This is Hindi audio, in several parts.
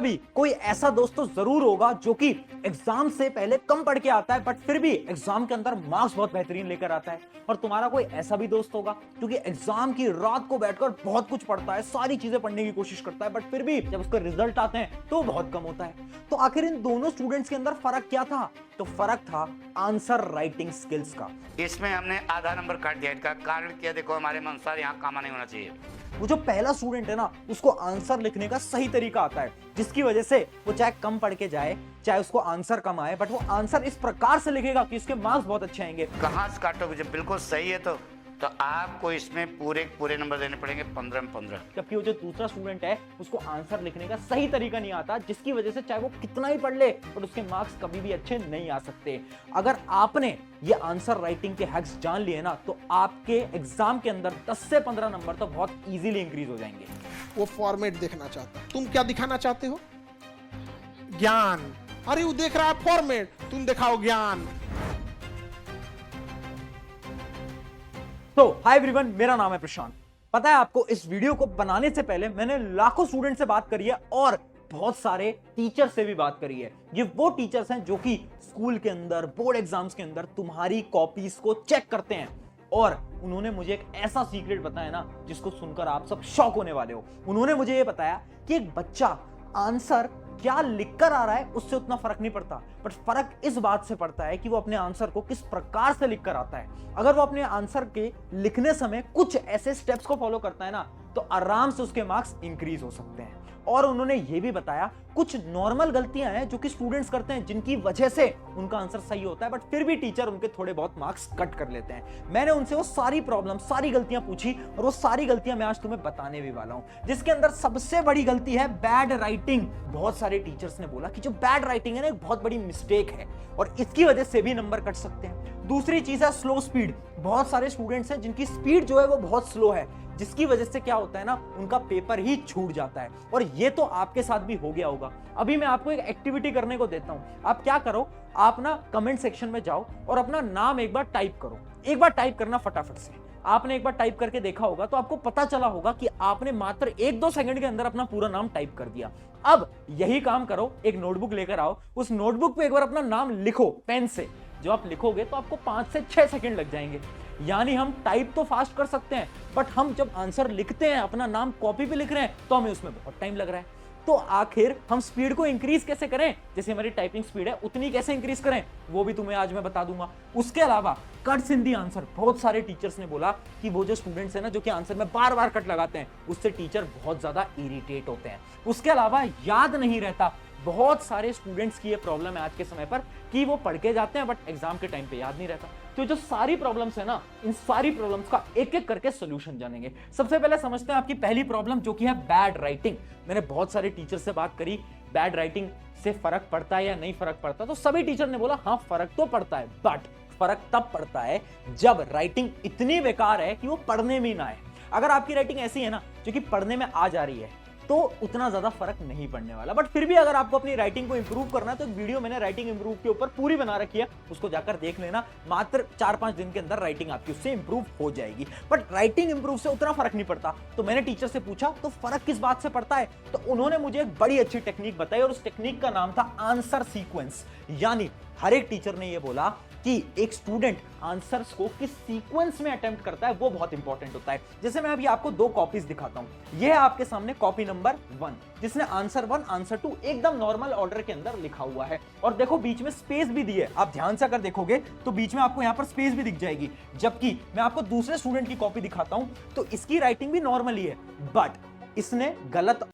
भी कोई ऐसा दोस्त तो जरूर होगा जो कि एग्जाम से पहले कम पढ़ के आता है बट फिर भी एग्जाम के अंदर मार्क्स बहुत बेहतरीन लेकर आता है। और तुम्हारा कोई ऐसा भी दोस्त होगा जो कि एग्जाम की रात को बैठकर बहुत कुछ पढ़ता है, सारी चीजें पढ़ने की कोशिश करता है बट फिर भी जब उसके रिजल्ट आते हैं तो बहुत कम होता है। तो आखिर इन दोनों स्टूडेंट्स के अंदर फर्क क्या था? तो फर्क था आंसर राइटिंग स्किल्स का। इसमें हमने आधा नंबर काट दिया। इसका कारण क्या? देखो, हमारे अनुसार यहाँ कामा नहीं होना चाहिए। वो जो पहला स्टूडेंट है ना, उसको आंसर लिखने का सही तरीका आता है, जिसकी वजह से वो चाहे कम पढ़ के जाए, चाहे उसको आंसर कम आए, बट वो आंसर इस प्रकार से लिखेगा कि उसके मार्क्स बहुत अच्छे आएंगे। कहाँ से काटोगे? जब बिल्कुल सही है तो आपको इसमें पूरे नंबर देने पड़ेंगे, 15 में 15। जबकि वो जो दूसरा स्टूडेंट है उसको आंसर लिखने का सही तरीका नहीं आता, जिसकी वजह से चाहे वो कितना ही पढ़ ले बट उसके मार्क्स कभी भी अच्छे नहीं आ सकते। अगर आपने ये आंसर राइटिंग के हैक्स जान लिए ना, तो आपके एग्जाम के अंदर 10 से 15 नंबर तो बहुत इजीली इंक्रीज हो जाएंगे। वो फॉर्मेट देखना चाहता है। तुम क्या दिखाना चाहते हो? ज्ञान। अरे वो देख रहा है फॉर्मेट, तुम दिखाओ ज्ञान। तो हाय एवरीवन, मेरा नाम है प्रशांत। पता है आपको, इस वीडियो को बनाने से पहले मैंने लाखों स्टूडेंट से बात करी है और बहुत सारे टीचर से भी बात करी है। ये वो टीचर्स हैं जो कि स्कूल के अंदर, बोर्ड एग्जाम्स के अंदर तुम्हारी कॉपीज को चेक करते हैं और उन्होंने मुझे एक ऐसा सीक्रेट बताया ना जिसको सुनकर आप सब शॉक होने वाले हो। उन्होंने मुझे ये बताया कि एक बच्चा आंसर क्या लिखकर आ रहा है उससे उतना फर्क नहीं पड़ता, बट फर्क इस बात से पड़ता है कि वो अपने आंसर को किस प्रकार से लिखकर आता है। अगर वो अपने आंसर के लिखने समय कुछ ऐसे स्टेप्स को फॉलो करता है ना, तो आराम से उसके मार्क्स इंक्रीज हो सकते हैं। और उन्होंने ये भी बताया कुछ नॉर्मल गलतियां हैं जो कि स्टूडेंट्स करते हैं, जिनकी वजह से उनका आंसर सही होता है बट फिर भी टीचर उनके थोड़े बहुत मार्क्स कट कर लेते हैं। मैंने उनसे वो सारी प्रॉब्लम, सारी गलतियां पूछी और वो सारी गलतियां मैं आज तुम्हें बताने भी वाला हूं, जिसके अंदर सबसे बड़ी गलती है बैड राइटिंग। बहुत सारे टीचर्स ने बोला कि जो बैड राइटिंग है ना, एक बहुत बड़ी मिस्टेक है और इसकी वजह से भी नंबर कट सकते हैं। दूसरी चीज है स्लो स्पीड। बहुत सारे स्टूडेंट्स हैं जिनकी स्पीड जो है वो बहुत स्लो है, जिसकी वजह से क्या होता है ना, उनका पेपर ही छूट जाता है। और ये तो आपके साथ भी हो गया होगा। अभी मैं आपको एक एक्टिविटी करने को देता हूं। आप क्या करो, आप ना कमेंट सेक्शन में जाओ और अपना नाम एक बार टाइप करो। एक बार टाइप करना फटाफट से। आपने एक बार टाइप करके देखा होगा तो आपको पता चला होगा कि आपने मात्र 1-2 सेकंड के अंदर अपना पूरा नाम टाइप कर दिया। अब यही काम करो, एक नोटबुक लेकर आओ, उस नोटबुक पे एक बार अपना नाम लिखो पेन से। जो आप लिखोगे तो आपको 5 से 6 सेकंड लग जाएंगे। यानी हम टाइप तो फास्ट कर सकते हैं, बट हम जब आंसर लिखते हैं, अपना नाम कॉपी पे लिख रहे हैं, तो हमें उसमें बहुत टाइम लग रहा है। तो आखिर हम स्पीड को इंक्रीज कैसे करें? जैसे हमारी टाइपिंग स्पीड है उतनी कैसे इंक्रीज करें, वो भी तुम्हें आज मैं बता दूंगा। उसके अलावा कट्स इन दी आंसर। बहुत सारे टीचर्स ने बोला कि वो जो स्टूडेंट्स हैं ना, जो कि आंसर में बार बार कट लगाते हैं, उससे टीचर बहुत ज्यादा इरिटेट होते हैं। उसके अलावा याद नहीं रहता। बहुत सारे स्टूडेंट्स की ये प्रॉब्लम है आज के समय पर कि वो पढ़ के जाते हैं बट एग्जाम के टाइम पे याद नहीं रहता। तो जो सारी प्रॉब्लम्स है ना, इन सारी प्रॉब्लम्स का एक एक करके सॉल्यूशन जानेंगे। सबसे पहले समझते हैं आपकी पहली प्रॉब्लम, जो कि है बैड राइटिंग। मैंने बहुत सारे टीचर से बात करी, बैड राइटिंग से फर्क पड़ता है या नहीं फर्क पड़ता, तो सभी टीचर ने बोला हाँ फर्क तो पड़ता है, बट फर्क तब पड़ता है जब राइटिंग इतनी बेकार है कि वो पढ़ने में ना आए। अगर आपकी राइटिंग ऐसी है ना जो कि पढ़ने में आ जा रही है, तो उतना ज्यादा फर्क नहीं पड़ने वाला। बट फिर भी अगर आपको अपनी राइटिंग को इंप्रूव करना है तो एक वीडियो मैंने राइटिंग इंप्रूव के ऊपर पूरी बना रखी है, उसको जाकर देख लेना। मात्र 4-5 दिन के अंदर राइटिंग आपकी उससे इंप्रूव हो जाएगी। बट राइटिंग इंप्रूव से उतना फर्क नहीं पड़ता। तो मैंने टीचर से पूछा तो फर्क किस बात से पड़ता है, तो उन्होंने मुझे एक बड़ी अच्छी टेक्निक बताई और उस टेक्निक का नाम था आंसर सीक्वेंस। यानी हर एक टीचर ने यह बोला कि एक स्टूडेंट आंसर्स को किस सीक्वेंस में अटेम्प्ट करता है वो बहुत इंपॉर्टेंट होता है। जैसे मैं अभी आपको 2 कॉपीज दिखाता हूं। यह है आपके सामने कॉपी नंबर 1, जिसने आंसर 1 आंसर 2 एकदम नॉर्मल ऑर्डर के अंदर लिखा हुआ है और देखो बीच में स्पेस भी दी है। आप ध्यान से अगर देखोगे तो बीच में आपको यहां पर स्पेस भी दिख जाएगी। जबकि मैं आपको दूसरे स्टूडेंट की कॉपी दिखाता हूं तो इसकी राइटिंग भी नॉर्मल ही है, बट इसने गलत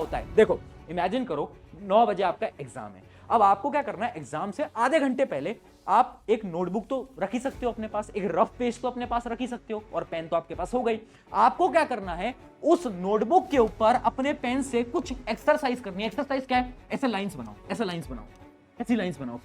होता है, देखो इमेजिन करो 9 बजे आपका एग्जाम है। अब आपको क्या करना है, एग्जाम से आधे घंटे पहले आप एक नोटबुक तो रख ही सकते हो अपने पास, एक रफ पेज तो अपने पास रख ही सकते हो, और पेन तो आपके पास हो गई। आपको क्या करना है, उस नोटबुक के ऊपर अपने पेन से कुछ एक्सरसाइज करनी है। एक्सरसाइज क्या है, ऐसे लाइंस बनाओ, ऐसे लाइंस बनाओ, ऐसी लाइंस बनाओ,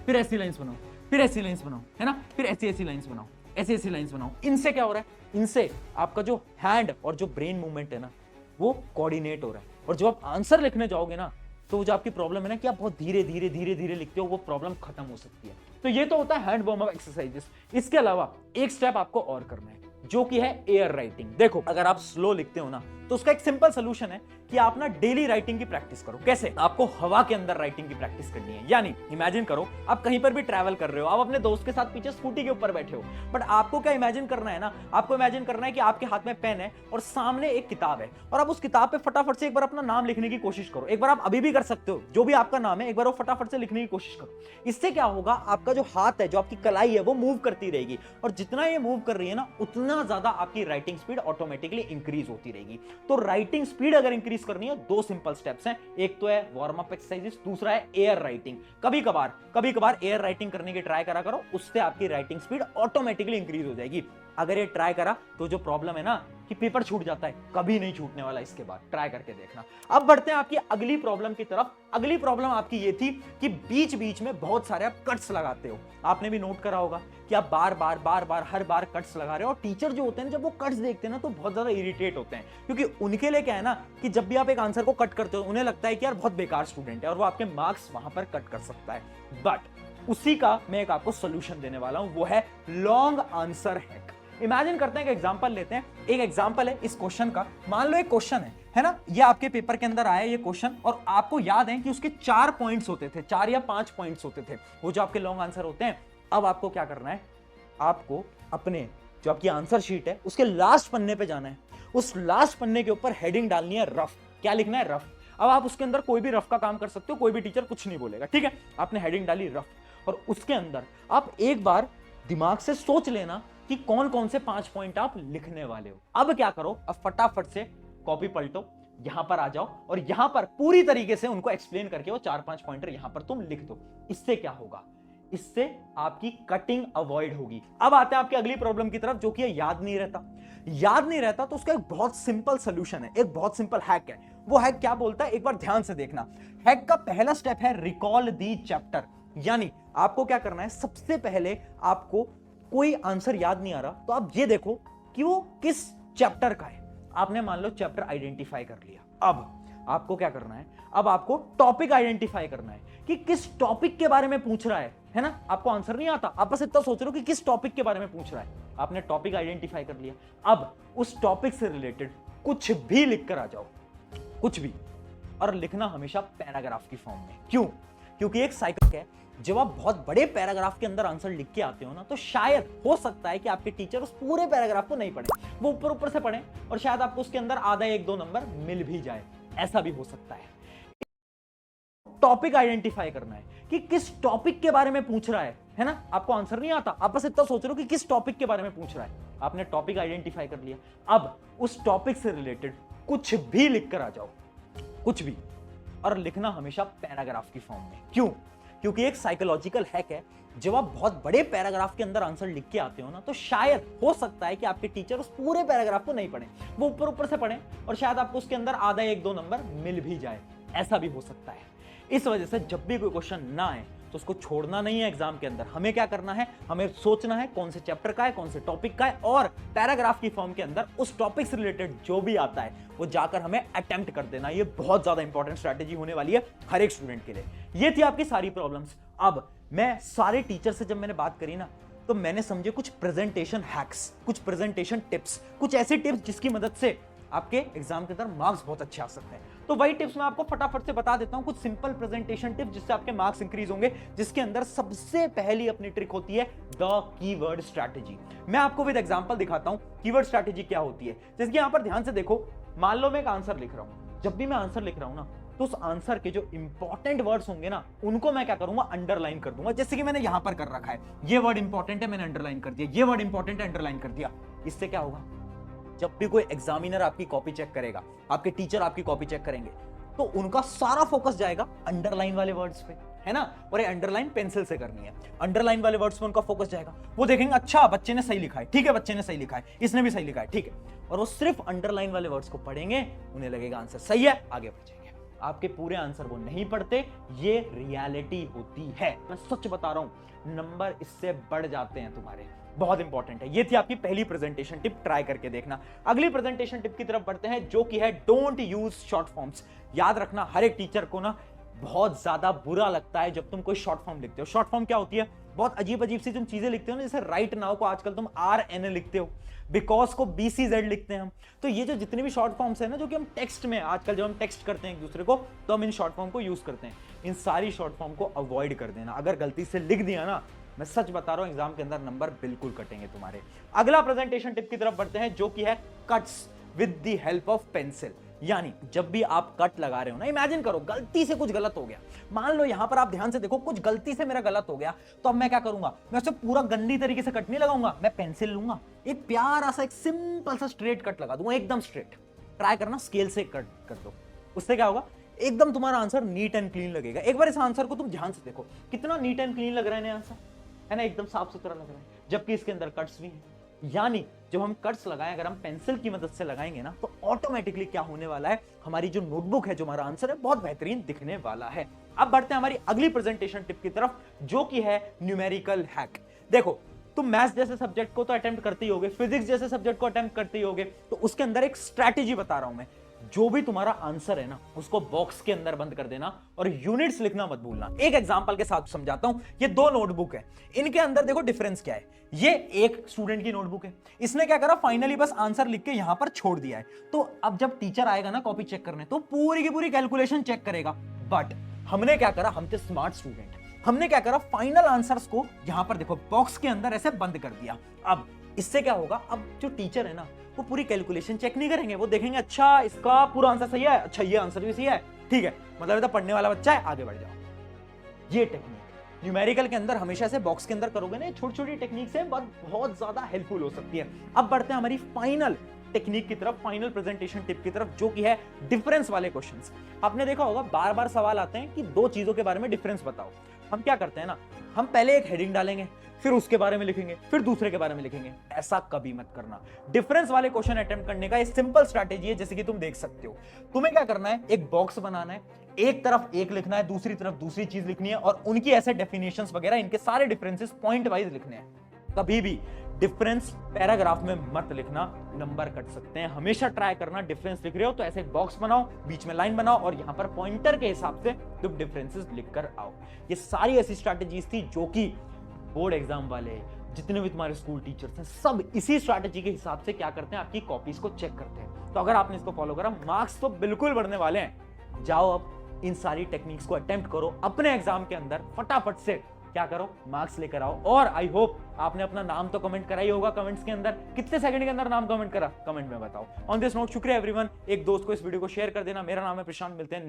फिर ऐसी लाइंस बनाओ, फिर ऐसी लाइंस बनाओ, है ना, फिर ऐसी लाइंस बनाओ, ऐसी लाइंस बनाओ। इनसे क्या हो रहा है, इनसे आपका जो हैंड और जो ब्रेन मूवमेंट है ना वो कोऑर्डिनेट हो रहा है, और जब आप आंसर लिखने जाओगे ना तो जो आपकी प्रॉब्लम है ना कि आप बहुत धीरे धीरे धीरे धीरे लिखते हो, वो प्रॉब्लम खत्म हो सकती है। तो ये तो होता है हैंड वार्म अप एक्सरसाइजेस। इसके अलावा एक स्टेप आपको और करना है जो कि है एयर राइटिंग। देखो अगर आप स्लो लिखते हो ना तो उसका एक सिंपल सोल्यूशन है कि आप ना डेली राइटिंग की प्रैक्टिस करो। कैसे, आपको हवा के अंदर राइटिंग की प्रैक्टिस करनी है। यानी इमेजिन करो आप कहीं पर भी ट्रैवल कर रहे हो, आप अपने दोस्त के साथ पीछे स्कूटी के ऊपर बैठे हो, बट आपको क्या इमेजिन करना है ना, आपको इमेजिन करना है कि आपके हाथ में पेन है और सामने एक किताब है, और आप उस किताब पे फटाफट से एक बार अपना नाम लिखने की कोशिश करो। एक बार आप अभी भी कर सकते हो, जो भी आपका नाम है एक बार वो फटाफट से लिखने की कोशिश करो। इससे क्या होगा, आपका जो हाथ है, जो आपकी कलाई है, वो मूव करती रहेगी, और जितना ये मूव कर रही है ना उतना ज्यादा आपकी राइटिंग स्पीड ऑटोमेटिकली इंक्रीज होती रहेगी। तो राइटिंग स्पीड अगर इंक्रीज करनी है, दो सिंपल स्टेप्स हैं, एक तो है वार्म अप एक्सरसाइजेस, दूसरा है एयर राइटिंग। कभी कभार एयर राइटिंग करने की ट्राई करा करो, उससे आपकी राइटिंग स्पीड ऑटोमेटिकली इंक्रीज हो जाएगी। अगर ये ट्राई करा तो जो प्रॉब्लम है ना कि पेपर छूट जाता है, कभी नहीं छूटने वाला। इसके बाद ट्राई करके देखना। अब बढ़ते हैं आपकी अगली प्रॉब्लम की तरफ। अगली प्रॉब्लम आपकी ये थी कि बीच बीच में बहुत सारे आप कट्स लगाते हो। आपने भी नोट करा होगा कि आप बार बार हर बार कट्स लगा रहे हो, और टीचर जो होते हैं जब वो कट्स देखते हैं ना तो बहुत ज्यादा इरिटेट होते हैं, क्योंकि उनके लिए क्या है ना कि जब भी आप एक आंसर को कट करते हो उन्हें लगता है कि यार बहुत बेकार स्टूडेंट है और वो आपके मार्क्स वहां पर कट कर सकता है। बट उसी का मैं एक आपको सोल्यूशन देने वाला हूं, वो है लॉन्ग आंसर हैक। इमेजिन करते हैं कि एग्जांपल लेते हैं। एक एग्जांपल है इस क्वेश्चन का। मान लो एक क्वेश्चन है ना, ये आपके पेपर के अंदर आया ये क्वेश्चन, और आपको याद है कि उसके 4 पॉइंट्स होते थे, 4 या 5 पॉइंट्स होते थे, वो जो आपके लॉन्ग आंसर होते हैं। अब आपको क्या करना है, आपको अपने जो आपकी आंसर शीट है उसके लास्ट पन्ने पे जाना है। उस लास्ट पन्ने के ऊपर हेडिंग डालनी है रफ। क्या लिखना है, रफ। अब आप उसके अंदर कोई भी रफ का काम कर सकते हो, कोई भी टीचर कुछ नहीं बोलेगा, ठीक है। आपने हेडिंग डाली रफ, और उसके अंदर आप एक बार दिमाग से सोच लेना कि कौन कौन से 5 पॉइंट आप लिखने वाले हो। अब क्या करो, अब फटाफट से कॉपी पलटो, यहां पर आ जाओ, और यहां पर पूरी तरीके से उनको एक्सप्लेन करके वो 4-5 पॉइंटर यहां पर तुम लिख दो। इससे क्या होगा, इससे आपकी कटिंग अवॉइड होगी। अब आते हैं आपकी अगली प्रॉब्लम की तरफ, जो कि याद नहीं रहता। याद नहीं रहता तो उसका एक बहुत सिंपल सोल्यूशन है, एक बहुत सिंपल हैक है। वो हैक क्या बोलता है, एक बार ध्यान से देखना। हैक का पहला स्टेप है रिकॉल दी चैप्टर। यानी आपको क्या करना है, सबसे पहले आपको कोई आंसर याद नहीं आ रहा तो आप ये देखो कि वो किस चैप्टर का है। आपने मान लो चैप्टर आइडेंटिफाई कर लिया। अब आपको क्या करना है, अब आपको टॉपिक आइडेंटिफाई करना है कि किस टॉपिक के बारे में पूछ रहा है ना। आपको आंसर नहीं आता, आप बस इतना सोच रहे हो कि किस टॉपिक के बारे में पूछ रहा है। आपने टॉपिक आइडेंटिफाई कर लिया। अब उस टॉपिक से रिलेटेड कुछ भी लिख कर आ जाओ, कुछ भी, और लिखना हमेशा पैराग्राफ की फॉर्म में। क्यों, क्योंकि एक साइकिल है, जब आप बहुत बड़े पैराग्राफ के अंदर आंसर लिख के आते हो ना तो शायद हो सकता है कि आपके टीचर उस पूरे पैराग्राफ को नहीं पढ़े, वो ऊपर ऊपर से पढ़े, और शायद आपको उसके अंदर आधा 1-2 नंबर मिल भी जाए। ऐसा भी हो सकता है। टॉपिक आइडेंटिफाई करना है कि किस टॉपिक के बारे में पूछ रहा है ना। आपको आंसर नहीं आता, आप बस इतना सोच रहे हो कि किस टॉपिक के बारे में पूछ रहा है। आपने टॉपिक आइडेंटिफाई कर लिया। अब उस टॉपिक से रिलेटेड कुछ भी लिख कर आ जाओ, कुछ भी, और लिखना हमेशा पैराग्राफ की फॉर्म में। क्यों, क्योंकि एक साइकोलॉजिकल हैक है, जब आप बहुत बड़े पैराग्राफ के अंदर आंसर लिख के आते हो ना तो शायद हो सकता है कि आपके टीचर उस पूरे पैराग्राफ को नहीं पढ़े, वो ऊपर ऊपर से पढ़े, और शायद आपको उसके अंदर आधा 1-2 नंबर मिल भी जाए। ऐसा भी हो सकता है। इस वजह से जब भी कोई क्वेश्चन ना आए तो उसको छोड़ना नहीं है एग्जाम के अंदर। हमें क्या करना है, हमें सोचना है कौन से चैप्टर का है, कौन से टॉपिक का है, और पैराग्राफ की फॉर्म के अंदर उस टॉपिक से रिलेटेड जो भी आता है वो जाकर हमें अटेम्प्ट कर देना। ये बहुत ज्यादा इंपॉर्टेंट स्ट्रैटेजी होने वाली है हर एक स्टूडेंट के लिए। ये थी आपकी सारी प्रॉब्लम्स। अब मैं सारे टीचर से जब मैंने बात करी ना तो मैंने समझे कुछ प्रेजेंटेशन हैक्स, कुछ प्रेजेंटेशन टिप्स, कुछ ऐसी टिप्स जिसकी मदद से आपके एग्जाम के अंदर मार्क्स बहुत अच्छे आ सकते हैं। तो वही टिप्स मैं आपको फटाफट से बता देता हूं, कुछ सिंपल प्रेजेंटेशन टिप्स जिससे आपके मार्क्स इंक्रीज होंगे, जिसके अंदर सबसे पहली अपनी ट्रिक होती है द कीवर्ड स्ट्रैटेजी। मैं आपको विद एग्जांपल दिखाता हूं कीवर्ड स्ट्रैटेजी क्या होती है। जैसे कि यहां पर ध्यान से देखो, मान लो मैं एक आंसर लिख रहा हूं। जब भी मैं आंसर लिख रहा हूं ना तो उस आंसर के जो इंपॉर्टेंट वर्ड्स होंगे ना उनको मैं क्या करूंगा, अंडरलाइन कर दूंगा। जैसे कि मैंने यहां पर कर रखा है, ये वर्ड इंपॉर्टेंट है, मैंने अंडरलाइन कर दिया, ये वर्ड इंपॉर्टेंट है, अंडरलाइन कर दिया। इससे क्या होगा, जब भी कोई एग्जामिनर आपकी कॉपी चेक करेगा, आपके टीचर आपकी कॉपी चेक करेंगे, तो उनका सारा फोकस जाएगा अंडरलाइन वाले वर्ड्स पे, है ना। और ये अंडरलाइन पेंसिल से करनी है, अंडरलाइन वाले वर्ड्स पे उनका फोकस जाएगा। वो देखेंगे अच्छा बच्चे ने सही लिखा है, ठीक है, बच्चे ने सही लिखा है, इसने भी सही लिखा है, ठीक है, और वो सिर्फ अंडरलाइन वाले वर्ड्स को पढ़ेंगे, उन्हें लगेगा आंसर सही है, आगे बढ़ेंगे। आपके पूरे आंसर वो नहीं पढ़ते, ये रियलिटी होती है, मैं सच बता रहा हूं, नंबर इससे बढ़ जाते हैं तुम्हारे। बहुत इंपॉर्टेंट है। ये थी आपकी पहली प्रेजेंटेशन टिप, ट्राई करके देखना। अगली प्रेजेंटेशन टिप की तरफ बढ़ते हैं, जो कि है डोंट यूज शॉर्ट फॉर्म्स। याद रखना, हर एक टीचर को ना बहुत ज्यादा बुरा लगता है जब तुम कोई शॉर्ट फॉर्म लिखते हो। शॉर्ट फॉर्म क्या होती है? बहुत अजीब अजीब सी तुम चीजें लिखते हो ना, जैसे राइट नाउ को आजकल तुम RN लिखते हो, बिकॉज को BCZ लिखते हैं हम। तो ये जो जितने भी शॉर्ट फॉर्म्स है ना, जो कि हम टेक्स्ट में आजकल जब हम टेक्स्ट करते हैं एक दूसरे को, तो हम इन शॉर्ट फॉर्म को यूज करते हैं। इन सारी शॉर्ट फॉर्म को अवॉइड कर देना। अगर गलती से लिख दिया ना, मैं सच बता रहा हूं, एग्जाम के अंदर नंबर बिल्कुल कटेंगे तुम्हारे। अगला प्रेजेंटेशन टिप की तरफ बढ़ते हैं, जो कि है cuts with the help of pencil. यानी जब भी आप कट लगा रहे हो ना, इमेजिन करो गलती से कुछ गलत हो गया, मान लो यहां पर आप ध्यान से देखो, कुछ गलती से मेरा गलत हो गया, तो अब मैं क्या करूंगा? मैं उसे पूरा गंदी तरीके से कट नहीं लगाऊंगा, मैं पेंसिल लूंगा, एक प्यारा सा एक सिंपल सा स्ट्रेट कट लगा दूंगा, एकदम स्ट्रेट। ट्राई करना, स्केल से कट कर दो, उससे क्या होगा? एकदम तुम्हारा आंसर नीट एंड क्लीन लगेगा। एक बार इस आंसर को तुम ध्यान से देखो, कितना नीट एंड क्लीन लग रहा है आंसर, है ना, एकदम साफ सुथरा लग रहा है, जबकि इसके अंदर कट्स भी हैं। यानी जब हम कट्स लगाएं, अगर हम पेंसिल की मदद से लगाएंगे ना, तो ऑटोमेटिकली क्या होने वाला है, हमारी जो नोटबुक है, जो हमारा आंसर है, बहुत बेहतरीन दिखने वाला है। अब बढ़ते हैं हमारी अगली प्रेजेंटेशन टिप की तरफ, जो कि है न्यूमेरिकल हैक। देखो, तुम मैथ्स जैसे सब्जेक्ट को तो अटेम्प्ट करते ही होगे, फिजिक्स जैसे सब्जेक्ट को अटेम्प्ट करते ही होगे, तो उसके अंदर एक स्ट्रैटेजी बता रहा हूं मैं। जो भी तुम्हारा आंसर है ना, उसको बॉक्स के अंदर बंद कर देना और यूनिट्स लिखना मत भूलना। एक एग्जांपल के साथ समझाता हूं। ये दो नोटबुक है, इनके अंदर देखो डिफरेंस क्या है। ये एक स्टूडेंट की नोटबुक है, इसने क्या करा, फाइनली बस आंसर लिख के यहां पर छोड़ दिया है। तो अब जब टीचर आएगा ना कॉपी चेक करने, तो पूरी की पूरी कैलकुलेशन चेक करेगा। बट हमने क्या करा, हम थे स्मार्ट स्टूडेंट, हमने क्या करा, फाइनल आंसर्स को यहां पर देखो बॉक्स के अंदर ऐसे बंद कर दिया। अब इससे क्या होगा, अब जो टीचर है ना, वो पूरी कैलकुलेशन चेक नहीं करेंगे, वो देखेंगे अच्छा इसका पूरा आंसर सही है, अच्छा ये आंसर भी सही है, ठीक है, मतलब तो पढ़ने वाला बच्चा है, आगे बढ़ जाओ। ये टेक्निक न्यूमेरिकल के अंदर हमेशा से बॉक्स के अंदर करोगे ना, छोटी छोटी टेक्निक से बहुत ज्यादा हेल्पफुल हो सकती है। अब बढ़ते हैं हमारी फाइनल टेक्निक की तरफ, फाइनल प्रेजेंटेशन टिप की तरफ, जो कि है डिफरेंस वाले क्वेश्चंस। आपने देखा होगा बार बार सवाल आते हैं कि दो चीजों के बारे में डिफरेंस बताओ। हम क्या करते हैं ना, हम पहले एक हेडिंग डालेंगे, फिर उसके बारे में लिखेंगे, फिर दूसरे के बारे में लिखेंगे। ऐसा कभी मत करना। डिफरेंस वाले क्वेश्चन अटेम्प्ट करने का एक सिंपल स्ट्रैटेजी है, जैसे कि तुम देख सकते हो। तुम्हें क्या करना है, एक बॉक्स बनाना है, एक तरफ एक लिखना है, दूसरी तरफ दूसरी चीज लिखनी है, और उनकी ऐसे डेफिनेशंस वगैरह, इनके सारे डिफरेंसेस पॉइंट वाइज लिखने हैं। कभी भी डिफरेंस पैराग्राफ में मत लिखना, नंबर कट सकते हैं। हमेशा ट्राई करना, डिफरेंस लिख रहे हो तो ऐसे एक बॉक्स बनाओ, बीच में लाइन बनाओ, और यहां पर पॉइंटर के हिसाब से तुम डिफरेंसेस लिखकर आओ। ये सारी ऐसी स्ट्रैटेजीज थी जो कि बोर्ड एग्जाम वाले, जितने भी तुम्हारे स्कूल टीचर्स हैं, सब इसी स्ट्रैटेजी के हिसाब से क्या करते हैं, आपकी कॉपीज को चेक करते हैं। तो अगर आपने इसको फॉलो करा, मार्क्स तो बिल्कुल बढ़ने वाले हैं। जाओ अब इन सारी टेक्निक्स को अटेम्प्ट करो, अपने एग्जाम के अंदर फटाफट से क्या करो, मार्क्स लेकर आओ। और आई होप आपने अपना नाम तो कमेंट करा ही होगा कमेंट्स के अंदर। कितने सेकंड के अंदर नाम कमेंट करा, कमेंट में बताओ। ऑन दिस नोट, शुक्रिया एवरीवन। एक दोस्त को इस वीडियो को शेयर कर देना। मेरा नाम है प्रशांत, मिलते हैं नेक्स्ट